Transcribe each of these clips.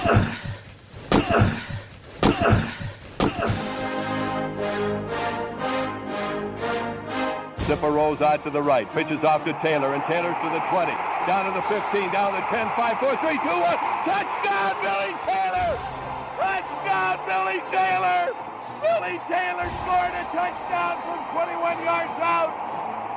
Zipper rolls out to the right, pitches off to Taylor, and Taylor's to the 20, down to the 15, down to the 10, 5, 4, 3, 2, 1. Touchdown, Billy Taylor! Touchdown, Billy Taylor! Billy Taylor scored a touchdown from 21 yards out.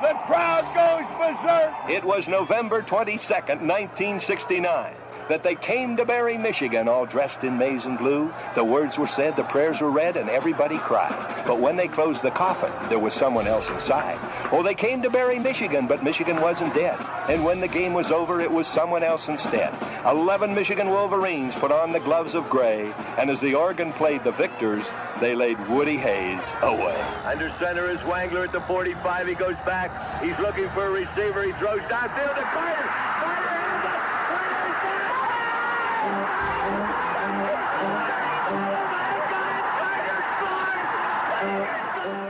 The crowd goes berserk. It was November 22nd, 1969. That they came to Barry, Michigan, all dressed in maize and blue. The words were said, the prayers were read, and everybody cried. But when they closed the coffin, there was someone else inside. Oh, they came to Barry, Michigan, but Michigan wasn't dead. And when the game was over, it was someone else instead. 11 Michigan Wolverines put on the gloves of gray, and as the organ played the victors, they laid Woody Hayes away. Under center is Wangler at the 45. He goes back. He's looking for a receiver. He throws downfield to Carter.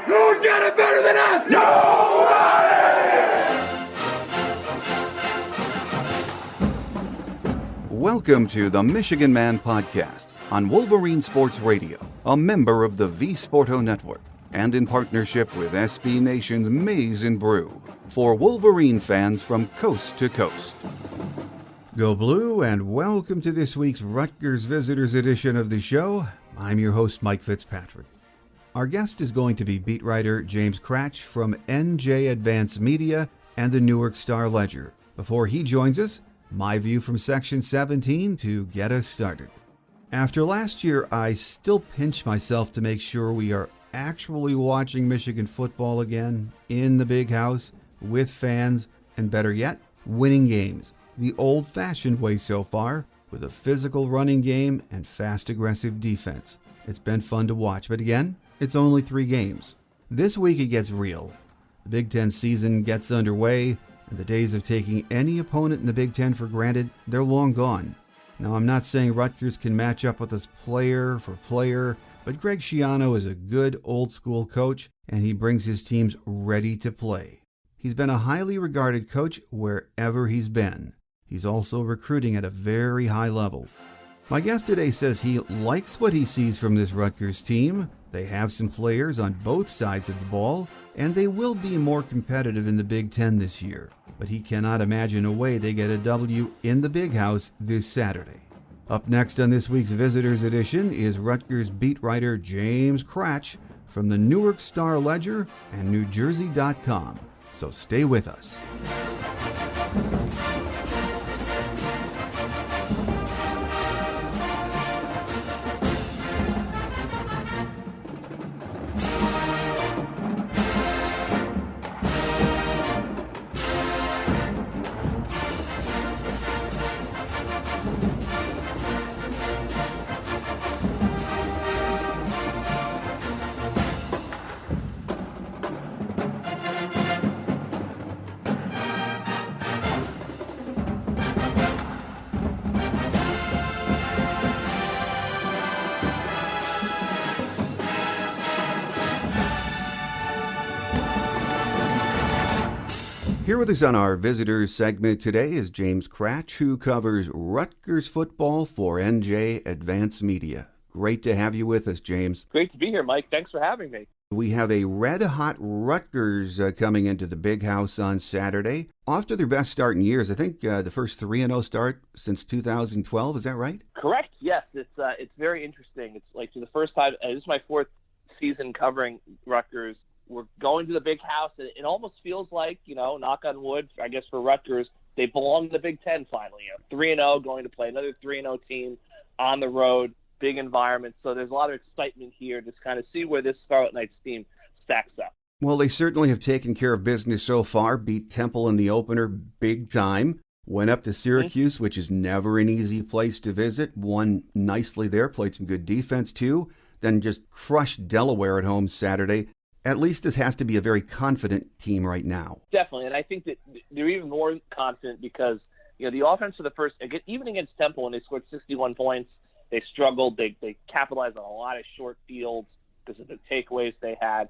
Who's got it better than us? Nobody! Welcome to the Michigan Man Podcast on Wolverine Sports Radio, a member of the V Sporto Network, and in partnership with SB Nation's Maize and Brew, for Wolverine fans from coast to coast. Go Blue, and welcome to this week's Rutgers Visitors edition of the show. I'm your host, Mike Fitzpatrick. Our guest is going to be beat writer James Kratch from NJ Advance Media and the Newark Star-Ledger. Before he joins us, my view from Section 17 to get us started. After last year, I still pinch myself to make sure we are actually watching Michigan football again in the big house with fans, and better yet, winning games the old-fashioned way so far, with a physical running game and fast, aggressive defense. It's been fun to watch, but again, it's only 3 games. This week it gets real. The Big Ten season gets underway, and the days of taking any opponent in the Big Ten for granted, they're long gone. Now, I'm not saying Rutgers can match up with us player for player, but Greg Schiano is a good old-school coach, and he brings his teams ready to play. He's been a highly regarded coach wherever he's been. He's also recruiting at a very high level. My guest today says he likes what he sees from this Rutgers team. They have some players on both sides of the ball, and they will be more competitive in the Big Ten this year. But he cannot imagine a way they get a W in the Big House this Saturday. Up next on this week's Visitors Edition is Rutgers beat writer James Kratch from the Newark Star-Ledger and NewJersey.com. So stay with us. Here with us on our visitors segment today is James Kratch, who covers Rutgers football for NJ Advance Media. Great to have you with us, James. Great to be here, Mike. Thanks for having me. We have a red-hot Rutgers coming into the Big House on Saturday. Off to their best start in years. I think the first 3-0 start since 2012. Is that right? Correct. Yes. It's very interesting. It's like for the first time. This is my 4th season covering Rutgers. We're going to the Big House. It almost feels like, knock on wood, I guess for Rutgers, they belong in the Big Ten finally. 3-0, going to play another 3-0 team on the road, big environment. So there's a lot of excitement here to kind of see where this Scarlet Knights team stacks up. Well, they certainly have taken care of business so far, beat Temple in the opener big time, went up to Syracuse, which is never an easy place to visit, won nicely there, played some good defense too, then just crushed Delaware at home Saturday. At least this has to be a very confident team right now. Definitely, and I think that they're even more confident because, the offense for the first, even against Temple when they scored 61 points, they struggled. They capitalized on a lot of short fields because of the takeaways they had.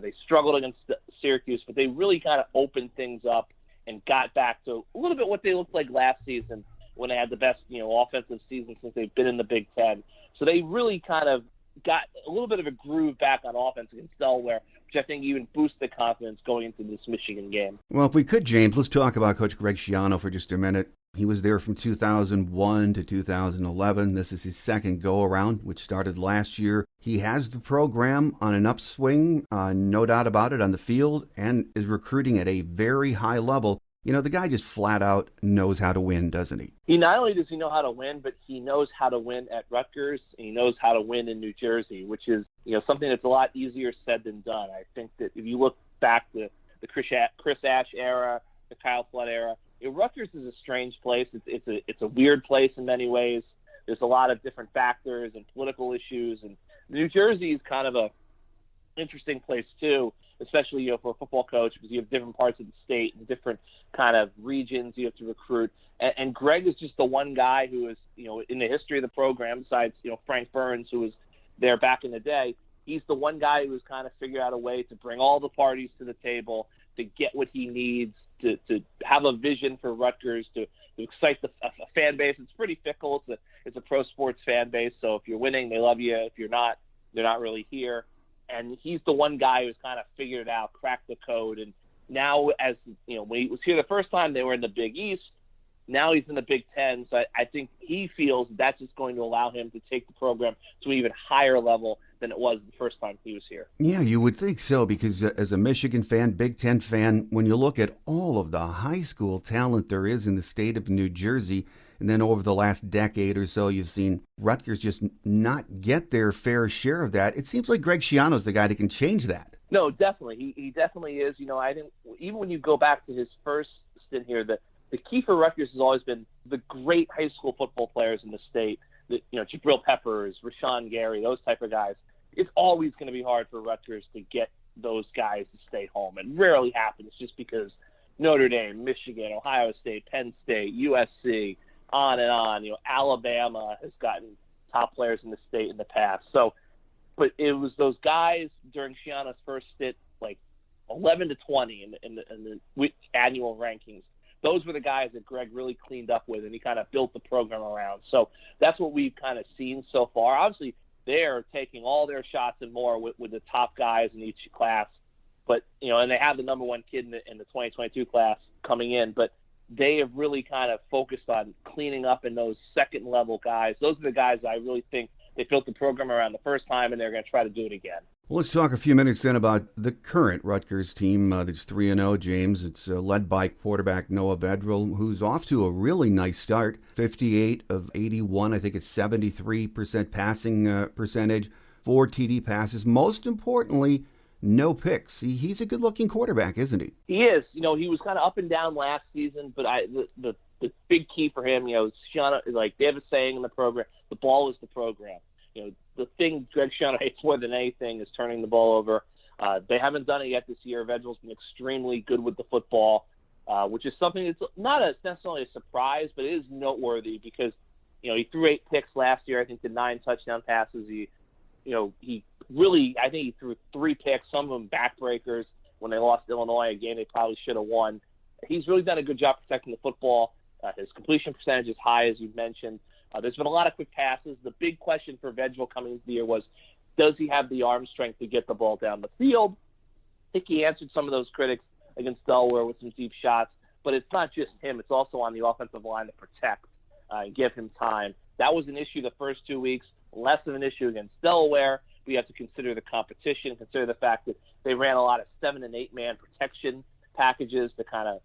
They struggled against Syracuse, but they really kind of opened things up and got back to a little bit what they looked like last season when they had the best, offensive season since they've been in the Big Ten. So they really kind of got a little bit of a groove back on offense against Delaware, which I think even boosted confidence going into this Michigan game. Well, if we could, James, let's talk about Coach Greg Schiano for just a minute. He was there from 2001 to 2011. This is his second go-around, which started last year. He has the program on an upswing, no doubt about it, on the field, and is recruiting at a very high level. The guy just flat out knows how to win, doesn't he? He not only does he know how to win, but he knows how to win at Rutgers, and he knows how to win in New Jersey, which is, something that's a lot easier said than done. I think that if you look back to the Chris Ash era, the Kyle Flood era, Rutgers is a strange place. It's a weird place in many ways. There's a lot of different factors and political issues, and New Jersey is kind of a interesting place too, especially for a football coach, because you have different parts of the state and different kind of regions you have to recruit. And Greg is just the one guy who is, in the history of the program, besides Frank Burns, who was there back in the day. He's the one guy who's kind of figured out a way to bring all the parties to the table, to get what he needs, to have a vision for Rutgers, to excite a fan base. It's pretty fickle. It's a pro sports fan base. So if you're winning, they love you. If you're not, they're not really here. And he's the one guy who's kind of figured it out, cracked the code. And now, as when he was here the first time, they were in the Big East. Now he's in the Big Ten. So I think he feels that's just going to allow him to take the program to an even higher level than it was the first time he was here. Yeah, you would think so, because as a Michigan fan, Big Ten fan, when you look at all of the high school talent there is in the state of New Jersey, and then over the last decade or so, you've seen Rutgers just not get their fair share of that. It seems like Greg Schiano's the guy that can change that. No, definitely. He definitely is. I think even when you go back to his first stint here, the key for Rutgers has always been the great high school football players in the state. Jabril Peppers, Rashawn Gary, those type of guys. It's always going to be hard for Rutgers to get those guys to stay home. It rarely happens just because Notre Dame, Michigan, Ohio State, Penn State, USC, on and on. Alabama has gotten top players in the state in the past. So, but it was those guys during Schiano's first stint, like 11 to 20 in the annual rankings. Those were the guys that Greg really cleaned up with, and he kind of built the program around. So that's what we've kind of seen so far. Obviously, they're taking all their shots and more with the top guys in each class. But, and they have the number one kid in the 2022 class coming in. But they have really kind of focused on cleaning up in those second-level guys. Those are the guys that I really think they built the program around the first time, and they're going to try to do it again. Well, let's talk a few minutes then about the current Rutgers team that's 3-0, James. It's led by quarterback Noah Vedral, who's off to a really nice start. 58 of 81, I think it's 73% passing percentage, 4 TD passes. Most importantly, no picks. He's a good-looking quarterback, isn't he? He is. He was kind of up and down last season, but the big key for him, Schiano, like they have a saying in the program, the ball is the program. The thing Greg Schiano hates more than anything is turning the ball over. They haven't done it yet this year. Vedral's been extremely good with the football, which is something that's not necessarily a surprise, but it is noteworthy because, he threw 8 picks last year. I think the 9 touchdown passes. He threw 3 picks, some of them backbreakers when they lost Illinois, a game they probably should have won. He's really done a good job protecting the football. His completion percentage is high, as you've mentioned. There's been a lot of quick passes. The big question for Vedral coming into the year was, does he have the arm strength to get the ball down the field? I think he answered some of those critics against Delaware with some deep shots, but it's not just him. It's also on the offensive line to protect and give him time. That was an issue the first 2 weeks, less of an issue against Delaware. We have to consider the competition, consider the fact that they ran a lot of 7- and 8-man protection packages to kind of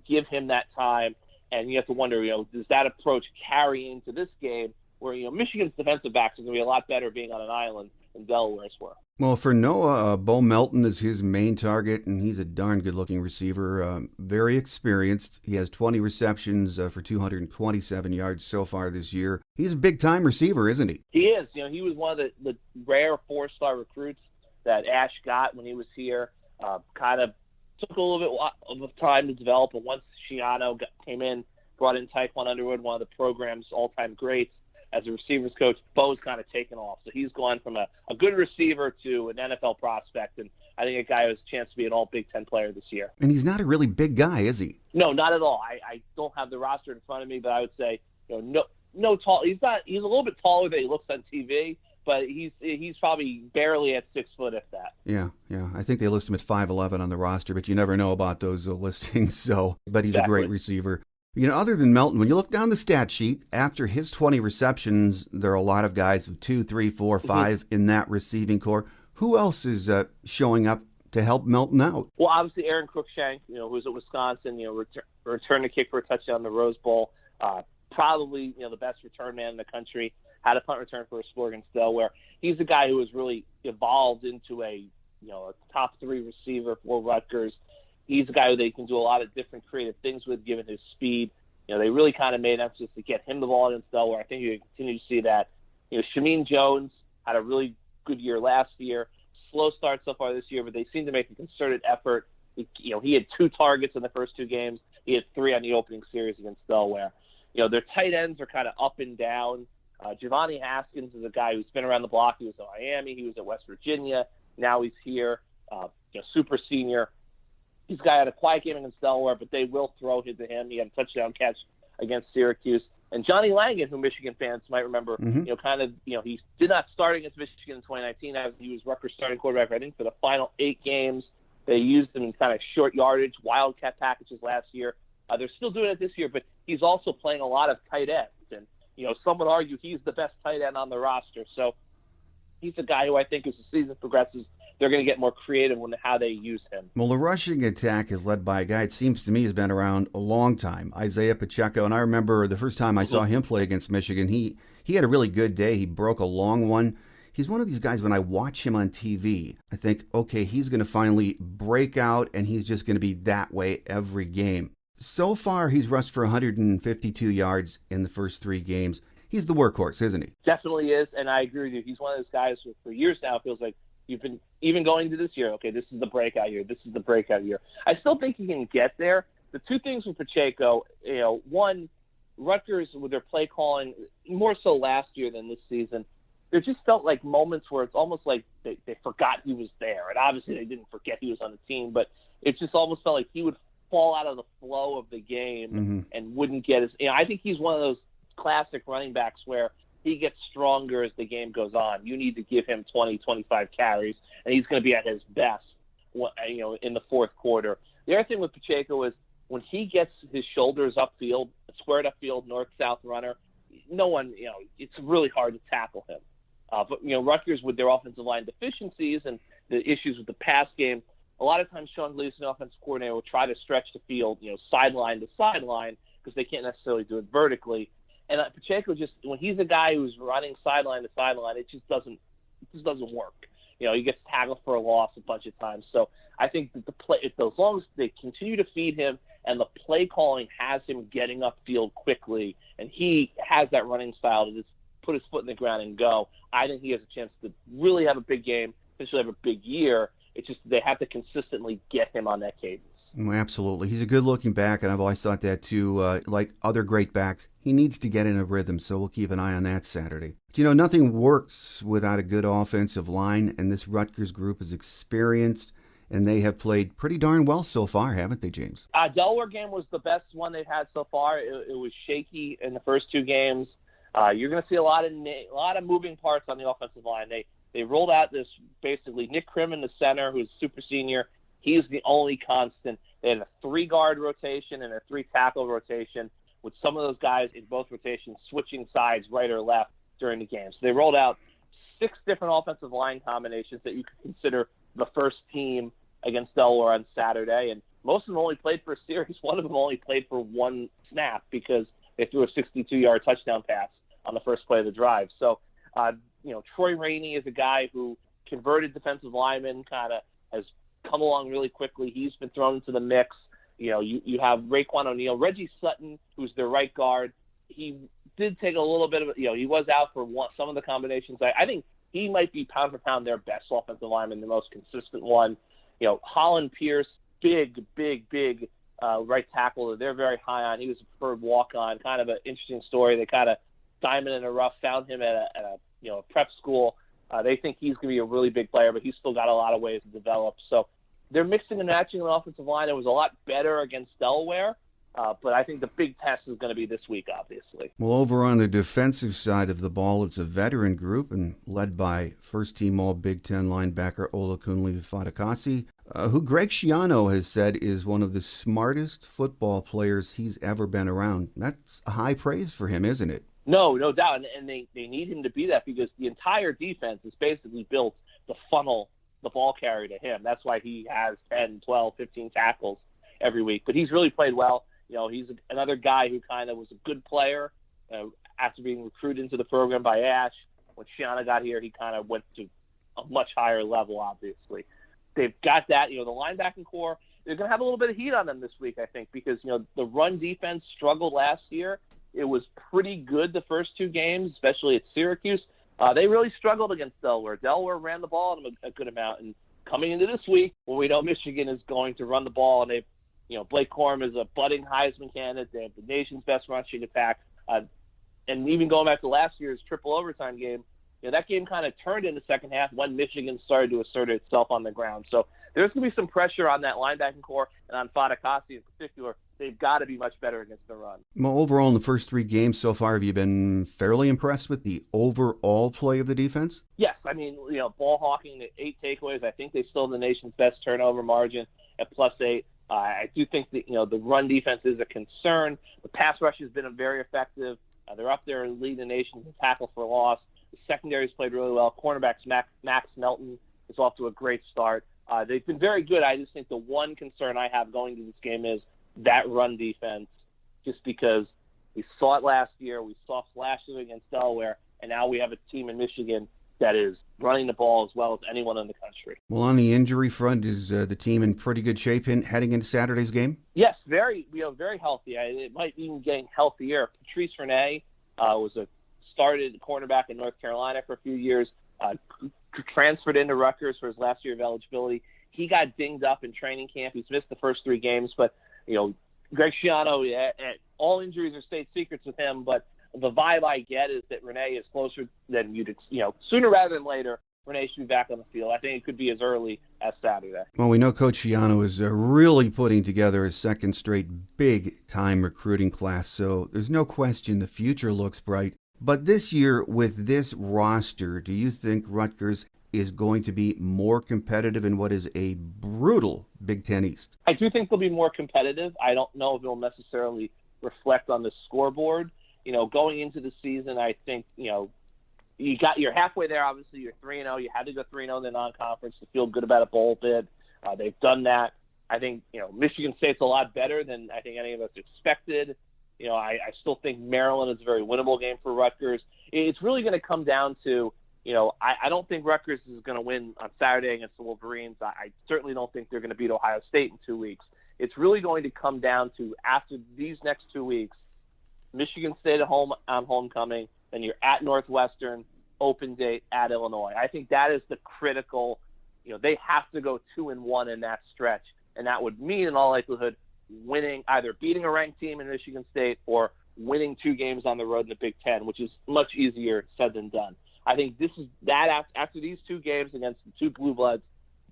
give him that time. And you have to wonder, does that approach carry into this game where, Michigan's defensive backs are going to be a lot better being on an island than Delaware's were. Well, for Noah, Bo Melton is his main target, and he's a darn good-looking receiver, very experienced. He has 20 receptions for 227 yards so far this year. He's a big-time receiver, isn't he? He is. He was one of the rare 4-star recruits that Ash got when he was here. Kind of took a little bit of time to develop, but once Schiano came in, brought in Tyquan Underwood, one of the program's all-time greats, as a receivers coach, Bo's kind of taken off. So he's gone from a good receiver to an NFL prospect, and I think a guy who has a chance to be an all Big Ten player this year. And he's not a really big guy, is he? No, not at all. I don't have the roster in front of me, but I would say no tall. He's a little bit taller than he looks on TV, but he's probably barely at 6 foot, if that. Yeah. I think they list him at 5'11" on the roster, but you never know about those listings. So, but he's Exactly. a great receiver. Other than Melton, when you look down the stat sheet, after his 20 receptions, there are a lot of guys with 2, 3, 4, 5 in that receiving core. Who else is showing up to help Melton out? Well, obviously Aaron Cruikshank, who's at Wisconsin, return a kick for a touchdown in the Rose Bowl. Probably, the best return man in the country. Had a punt return for a score against Delaware. He's the guy who has really evolved into a top 3 receiver for Rutgers. He's a guy who they can do a lot of different creative things with, given his speed. They really kind of made emphasis to get him the ball against Delaware. I think you can continue to see that. Shameen Jones had a really good year last year. Slow start so far this year, but they seem to make a concerted effort. He had 2 targets in the first 2 games. He had 3 on the opening series against Delaware. Their tight ends are kind of up and down. Giovanni Haskins is a guy who's been around the block. He was at Miami. He was at West Virginia. Now he's here. Super senior. He's a guy had a quiet game against Delaware, but they will throw it to him. He had a touchdown catch against Syracuse. And Johnny Langan, who Michigan fans might remember, he did not start against Michigan in 2019 as he was Rutgers starting quarterback, I think, for the final 8 games. They used him in kind of short yardage, wildcat packages last year. They're still doing it this year, but he's also playing a lot of tight ends. And, some would argue he's the best tight end on the roster. So he's a guy who I think as the season progresses, they're going to get more creative in how they use him. Well, the rushing attack is led by a guy, it seems to me, has been around a long time, Isaiah Pacheco. And I remember the first time I saw him play against Michigan, he had a really good day. He broke a long one. He's one of these guys, when I watch him on TV, I think, okay, he's going to finally break out, and he's just going to be that way every game. So far, he's rushed for 152 yards in the first 3 games. He's the workhorse, isn't he? Definitely is, and I agree with you. He's one of those guys who, for years now, it feels like you've been even going to this year. Okay, this is the breakout year. This is the breakout year. I still think he can get there. The 2 things with Pacheco, one, Rutgers with their play calling, more so last year than this season, there just felt like moments where it's almost like they forgot he was there. And obviously they didn't forget he was on the team, but it just almost felt like he would fall out of the flow of the game and wouldn't get his. I think he's one of those classic running backs where he gets stronger as the game goes on. You need to give him 20, 25 carries, and he's going to be at his best, in the fourth quarter. The other thing with Pacheco is when he gets his shoulders upfield, squared upfield, north-south runner, no one, it's really hard to tackle him. But Rutgers, with their offensive line deficiencies and the issues with the pass game, a lot of times Sean Gleason, offensive coordinator, will try to stretch the field, sideline to sideline, because they can't necessarily do it vertically. And Pacheco just, when he's a guy who's running sideline to sideline, it just doesn't work. He gets tackled for a loss a bunch of times. So I think that as long as they continue to feed him and the play calling has him getting upfield quickly, and he has that running style to just put his foot in the ground and go, I think he has a chance to really have a big game, potentially have a big year. It's just they have to consistently get him on that cadence. Absolutely. He's a good-looking back, and I've always thought that, too. Like other great backs, he needs to get in a rhythm, so we'll keep an eye on that Saturday. Nothing works without a good offensive line, and this Rutgers group is experienced, and they have played pretty darn well so far, haven't they, James? Delaware game was the best one they've had so far. It was shaky in the first 2 games. You're going to see a lot of moving parts on the offensive line. They rolled out this basically Nick Krim in the center, who's super senior. He's the only constant. They had a 3-guard rotation and a 3-tackle rotation, with some of those guys in both rotations switching sides right or left during the game. So they rolled out 6 different offensive line combinations that you could consider the first team against Delaware on Saturday. And most of them only played for a series. One of them only played for 1 snap because they threw a 62-yard touchdown pass on the first play of the drive. So, Troy Rainey is a guy who converted defensive lineman, kind of has come along really quickly. He's been thrown into the mix. You have Raekwon O'Neal, Reggie Sutton, who's their right guard. He did take a little bit of, he was out for some of the combinations. I think he might be pound for pound their best offensive lineman, the most consistent one. Holland Pierce, big right tackle that they're very high on. He was a preferred walk-on, kind of an interesting story. They kind of diamond in the rough, found him at a prep school. They think he's going to be a really big player, but he's still got a lot of ways to develop. So they're mixing and matching the offensive line. It was a lot better against Delaware, But I think the big test is going to be this week, obviously. Well, over on the defensive side of the ball, it's a veteran group and led by first-team All-Big Ten linebacker Olakunle Fatukasi, who Greg Schiano has said is one of the smartest football players he's ever been around. That's high praise for him, isn't it? No doubt. And they need him to be that because the entire defense is basically built to funnel the ball carrier to him. That's why he has 10, 12, 15 tackles every week. But he's really played well. He's another guy who kind of was a good player after being recruited into the program by Ash. When Schiano got here, he kind of went to a much higher level, obviously. They've got that. The linebacking core, they're going to have a little bit of heat on them this week, I think, because, the run defense struggled last year. It was pretty good the first two games, especially at Syracuse. They really struggled against Delaware. Delaware ran the ball a good amount. And coming into this week, when we know Michigan is going to run the ball, and Blake Corum is a budding Heisman candidate. They have the nation's best rushing attack. And even going back to last year's triple overtime game, that game kind of turned in the second half when Michigan started to assert itself on the ground. So there's going to be some pressure on that linebacking core and on Fatukasi in particular. They've got to be much better against the run. Well, overall, in the first three games so far, have you been fairly impressed with the overall play of the defense? Yes. I mean, ball hawking, 8 takeaways. I think they still have the nation's best turnover margin at +8. I do think that, the run defense is a concern. The pass rush has been very effective. They're up there and leading the nation in tackle for loss. The secondary's played really well. Cornerbacks Max Melton is off to a great start. They've been very good. I just think the one concern I have going to this game is that run defense, just because we saw it last year. We saw flashes against Delaware, and now we have a team in Michigan that is running the ball as well as anyone in the country. Well, on the injury front, is the team in pretty good shape heading into Saturday's game? Yes, very healthy. It might be even getting healthier. Patrice Renee was started cornerback in North Carolina for a few years, transferred into Rutgers for his last year of eligibility. He got dinged up in training camp. He's missed the first 3 games, but Greg Schiano, all injuries are state secrets with him, but the vibe I get is that Renee is closer than sooner rather than later, Renee should be back on the field. I think it could be as early as Saturday. Well, we know Coach Schiano is really putting together a second straight big-time recruiting class, so there's no question the future looks bright. But this year, with this roster, do you think Rutgers is going to be more competitive in what is a brutal Big Ten East? I do think they'll be more competitive. I don't know if it'll necessarily reflect on the scoreboard. Going into the season, I think, you're halfway there. Obviously, you're 3-0. You had to go 3-0 in the non-conference to feel good about a bowl bid. They've done that. I think, Michigan State's a lot better than I think any of us expected. I still think Maryland is a very winnable game for Rutgers. It's really going to come down to, I don't think Rutgers is going to win on Saturday against the Wolverines. I certainly don't think they're going to beat Ohio State in 2 weeks. It's really going to come down to, after these next 2 weeks, Michigan State at home on homecoming, then you're at Northwestern, open date at Illinois. I think that is the critical, they have to go 2-1 in that stretch, and that would mean, in all likelihood, winning, either beating a ranked team in Michigan State or winning 2 games on the road in the Big Ten, which is much easier said than done. I think this is that after these 2 games against the 2 Blue Bloods,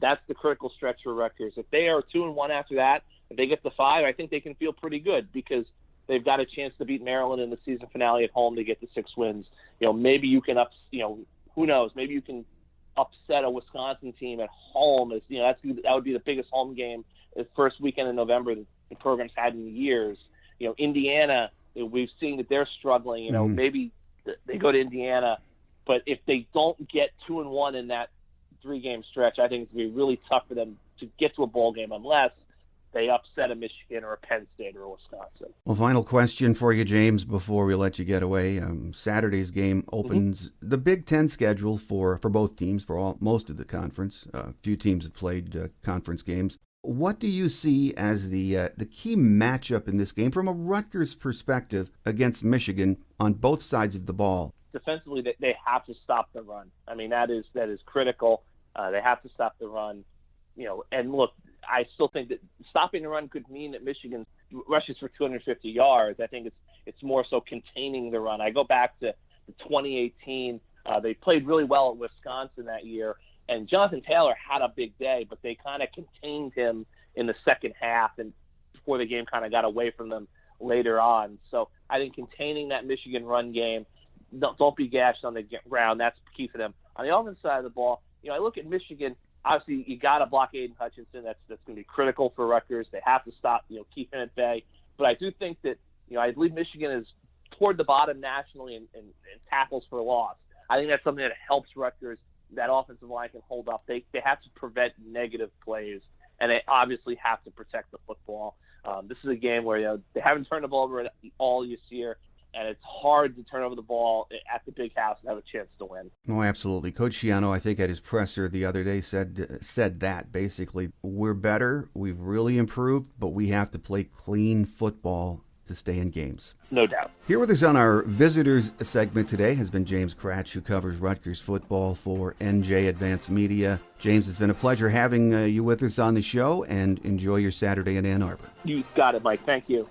that's the critical stretch for Rutgers. If they are 2-1 after that, if they get to 5, I think they can feel pretty good because they've got a chance to beat Maryland in the season finale at home to get to 6 wins. Maybe you can who knows? Maybe you can upset a Wisconsin team at home. That would be the biggest home game the first weekend in November the program's had in years. Indiana, we've seen that they're struggling. Maybe they go to Indiana, but if they don't get 2-1 in that 3-game stretch, I think it's going to be really tough for them to get to a bowl game unless they upset a Michigan or a Penn State or a Wisconsin. Well, final question for you, James, before we let you get away. Saturday's game opens the Big Ten schedule for both teams, for most of the conference. A few teams have played conference games. What do you see as the key matchup in this game from a Rutgers perspective against Michigan on both sides of the ball? Defensively, they have to stop the run. I mean, that is critical. They have to stop the run. And look, I still think that stopping the run could mean that Michigan rushes for 250 yards. I think it's more so containing the run. I go back to 2018. They played really well at Wisconsin that year, and Jonathan Taylor had a big day, but they kind of contained him in the second half and before the game kind of got away from them later on. So I think containing that Michigan run game, don't be gashed on the ground. That's key for them. On the offensive side of the ball, I look at Michigan. Obviously, you got to block Aiden Hutchinson. That's going to be critical for Rutgers. They have to stop, keep him at bay. But I do think that, I believe Michigan is toward the bottom nationally in tackles for loss. I think that's something that helps Rutgers. That offensive line can hold up. They have to prevent negative plays, and they obviously have to protect the football. This is a game where they haven't turned the ball over all this year, and it's hard to turn over the ball at the big house and have a chance to win. Oh, absolutely. Coach Schiano, I think at his presser the other day said that basically, we're better, we've really improved, but we have to play clean football to stay in games. No doubt. Here with us on our visitors segment today has been James Kratch, who covers Rutgers football for NJ Advanced Media. James, it's been a pleasure having you with us on the show, and enjoy your Saturday in Ann Arbor. You got it, Mike. Thank you.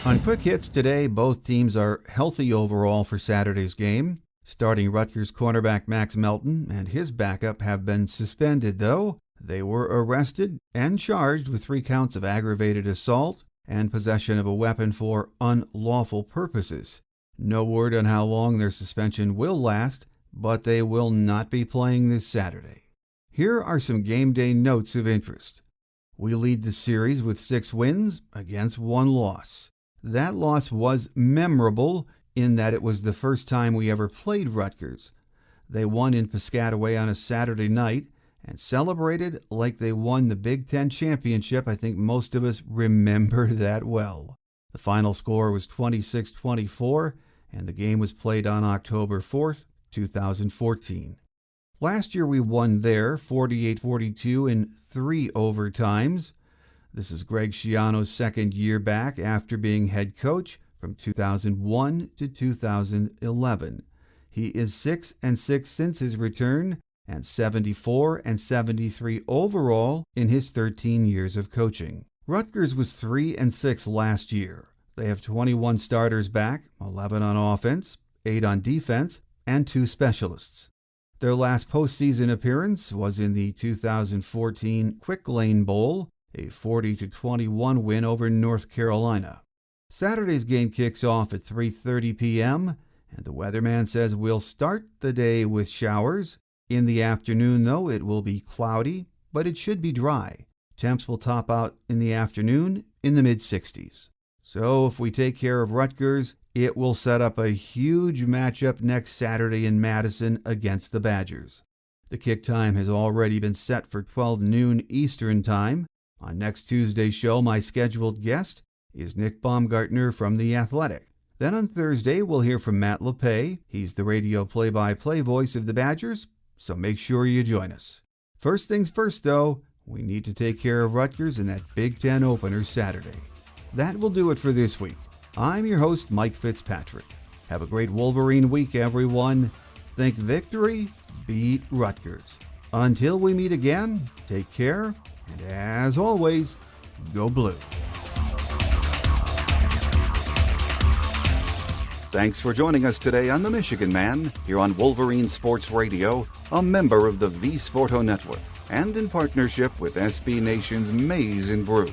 On Quick Hits today, both teams are healthy overall for Saturday's game. Starting Rutgers cornerback Max Melton and his backup have been suspended, though. They were arrested and charged with 3 counts of aggravated assault and possession of a weapon for unlawful purposes. No word on how long their suspension will last, but they will not be playing this Saturday. Here are some game day notes of interest. We lead the series with 6 wins against 1 loss. That loss was memorable in that it was the first time we ever played Rutgers. They won in Piscataway on a Saturday night and celebrated like they won the Big Ten championship. I think most of us remember that well. The final score was 26-24, and the game was played on October 4th, 2014. Last year we won there 48-42 in 3 overtimes. This is Greg Schiano's second year back after being head coach from 2001 to 2011. He is 6-6 since his return and 74-73 overall in his 13 years of coaching. Rutgers was 3-6 last year. They have 21 starters back, 11 on offense, 8 on defense, and 2 specialists. Their last postseason appearance was in the 2014 Quick Lane Bowl, a 40-21 win over North Carolina. Saturday's game kicks off at 3:30 p.m., and the weatherman says we'll start the day with showers. In the afternoon, though, it will be cloudy, but it should be dry. Temps will top out in the afternoon in the mid-60s. So if we take care of Rutgers, it will set up a huge matchup next Saturday in Madison against the Badgers. The kick time has already been set for 12 noon Eastern Time. On next Tuesday's show, my scheduled guest is Nick Baumgartner from The Athletic. Then on Thursday, we'll hear from Matt LePay. He's the radio play-by-play voice of the Badgers, so make sure you join us. First things first, though, we need to take care of Rutgers in that Big Ten opener Saturday. That will do it for this week. I'm your host, Mike Fitzpatrick. Have a great Wolverine week, everyone. Think victory, beat Rutgers. Until we meet again, take care, and as always, go blue. Thanks for joining us today on The Michigan Man, here on Wolverine Sports Radio, a member of the V Sporto Network, and in partnership with SB Nation's Maize and Brew.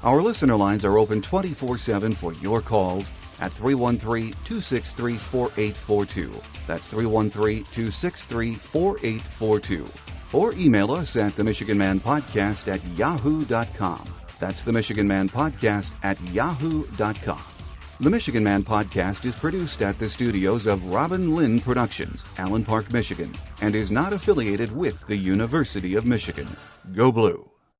Our listener lines are open 24/7 for your calls at 313-263-4842. That's 313-263-4842. Or email us at themichiganmanpodcast@yahoo.com. That's themichiganmanpodcast@yahoo.com. The Michigan Man podcast is produced at the studios of Robin Lynn Productions, Allen Park, Michigan, and is not affiliated with the University of Michigan. Go Blue!